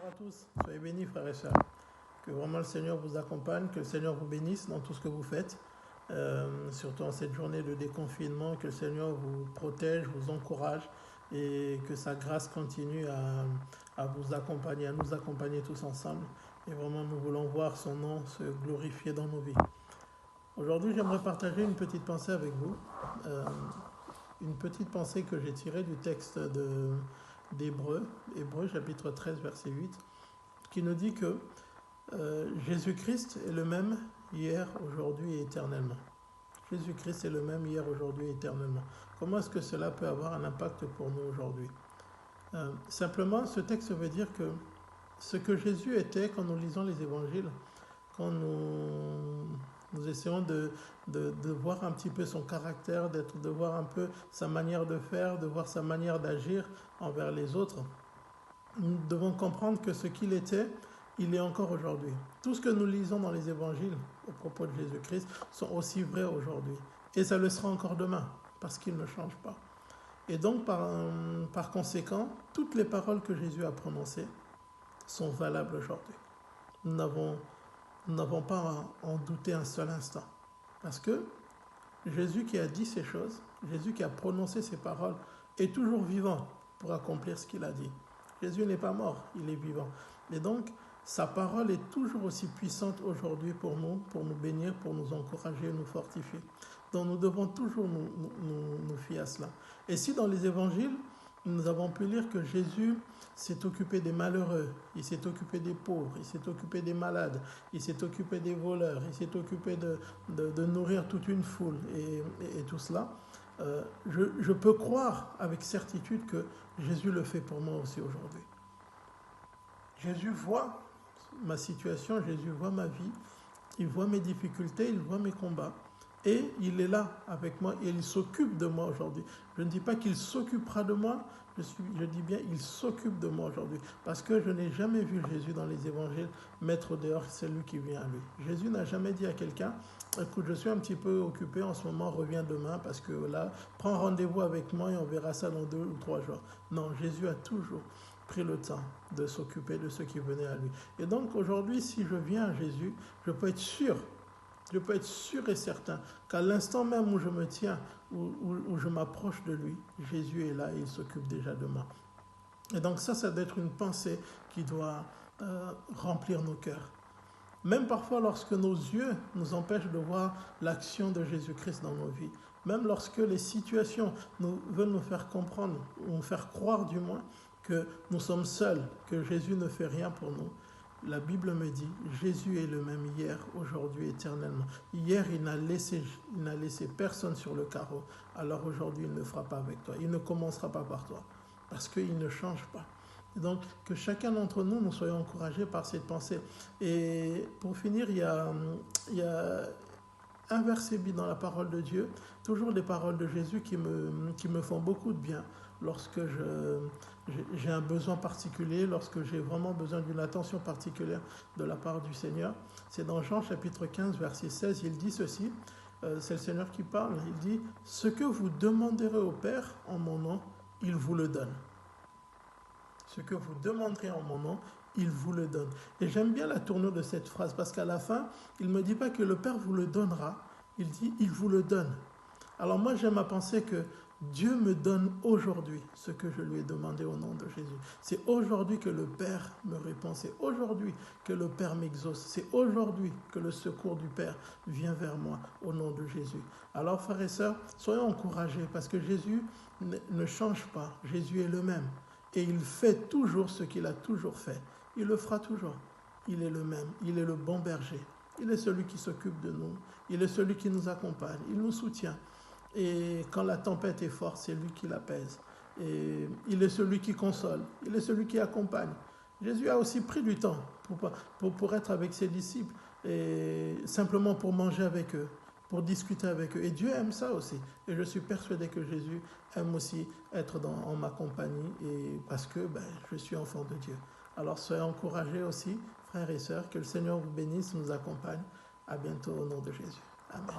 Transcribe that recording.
Bonjour à tous, soyez bénis frères et sœurs. Que vraiment le Seigneur vous accompagne, que le Seigneur vous bénisse dans tout ce que vous faites, surtout en cette journée de déconfinement, que le Seigneur vous protège, vous encourage et que sa grâce continue à vous accompagner, à nous accompagner tous ensemble. Et vraiment, nous voulons voir son nom se glorifier dans nos vies. Aujourd'hui, j'aimerais partager une petite pensée avec vous, une petite pensée que j'ai tirée du texte d'Hébreux, Hébreux chapitre 13, verset 8, qui nous dit que Jésus-Christ est le même hier, aujourd'hui et éternellement. Jésus-Christ est le même hier, aujourd'hui et éternellement. Comment est-ce que cela peut avoir un impact pour nous aujourd'hui? Simplement, ce texte veut dire que ce que Jésus était quand nous lisons les évangiles, quand nous essayons de voir un petit peu son caractère, de voir un peu sa manière de faire, de voir sa manière d'agir envers les autres, nous devons comprendre que ce qu'il était, il est encore aujourd'hui. Tout ce que nous lisons dans les évangiles au propos de Jésus-Christ sont aussi vrais aujourd'hui. Et ça le sera encore demain, parce qu'il ne change pas. Et donc, par conséquent, toutes les paroles que Jésus a prononcées sont valables aujourd'hui. Nous n'avons pas à en douter un seul instant. Parce que Jésus qui a dit ces choses, Jésus qui a prononcé ces paroles, est toujours vivant pour accomplir ce qu'il a dit. Jésus n'est pas mort, il est vivant. Et donc, sa parole est toujours aussi puissante aujourd'hui pour nous bénir, pour nous encourager, nous fortifier. Donc nous devons toujours nous fier à cela. Et si dans les évangiles, nous avons pu lire que Jésus s'est occupé des malheureux, il s'est occupé des pauvres, il s'est occupé des malades, il s'est occupé des voleurs, il s'est occupé de nourrir toute une foule et tout cela, je peux croire avec certitude que Jésus le fait pour moi aussi aujourd'hui. Jésus voit ma situation, Jésus voit ma vie, il voit mes difficultés, il voit mes combats. Et il est là avec moi et il s'occupe de moi aujourd'hui. Je ne dis pas qu'il s'occupera de moi, je dis bien il s'occupe de moi aujourd'hui. Parce que je n'ai jamais vu Jésus dans les évangiles mettre dehors celui qui vient à lui. Jésus n'a jamais dit à quelqu'un, écoute, je suis un petit peu occupé en ce moment, reviens demain parce que là, prends rendez-vous avec moi et on verra ça dans 2 ou 3 jours. Non, Jésus a toujours pris le temps de s'occuper de ceux qui venaient à lui. Et donc aujourd'hui, si je viens à Jésus, je peux être sûr et certain qu'à l'instant même où je me tiens, où je m'approche de lui, Jésus est là et il s'occupe déjà de moi. Et donc ça doit être une pensée qui doit remplir nos cœurs. Même parfois lorsque nos yeux nous empêchent de voir l'action de Jésus-Christ dans nos vies, même lorsque les situations veulent nous faire comprendre, ou nous faire croire du moins, que nous sommes seuls, que Jésus ne fait rien pour nous, la Bible me dit, Jésus est le même hier, aujourd'hui, éternellement. Hier, il n'a laissé personne sur le carreau. Alors aujourd'hui, il ne fera pas avec toi. Il ne commencera pas par toi. Parce qu'il ne change pas. Et donc, que chacun d'entre nous, nous soyons encouragés par cette pensée. Et pour finir, il y a un verset dans la parole de Dieu, toujours des paroles de Jésus qui me font beaucoup de bien lorsque j'ai un besoin particulier, lorsque j'ai vraiment besoin d'une attention particulière de la part du Seigneur. C'est dans Jean chapitre 15, verset 16, il dit ceci, c'est le Seigneur qui parle, il dit « Ce que vous demanderez au Père en mon nom, il vous le donne. » Ce que vous demanderez en mon nom, il vous le donne. Et j'aime bien la tournure de cette phrase, parce qu'à la fin, il ne me dit pas que le Père vous le donnera, il dit « il vous le donne ». Alors moi, j'aime à penser que Dieu me donne aujourd'hui ce que je lui ai demandé au nom de Jésus. C'est aujourd'hui que le Père me répond, c'est aujourd'hui que le Père m'exauce, c'est aujourd'hui que le secours du Père vient vers moi au nom de Jésus. Alors frères et sœurs, soyons encouragés parce que Jésus ne change pas, Jésus est le même et il fait toujours ce qu'il a toujours fait. Il le fera toujours, il est le même, il est le bon berger, il est celui qui s'occupe de nous, il est celui qui nous accompagne, il nous soutient. Et quand la tempête est forte, c'est lui qui l'apaise. Et il est celui qui console, il est celui qui accompagne. Jésus a aussi pris du temps pour être avec ses disciples, et simplement pour manger avec eux, pour discuter avec eux. Et Dieu aime ça aussi. Et je suis persuadé que Jésus aime aussi être en ma compagnie, et parce que je suis enfant de Dieu. Alors soyez encouragés aussi, frères et sœurs, que le Seigneur vous bénisse, nous accompagne. À bientôt au nom de Jésus. Amen.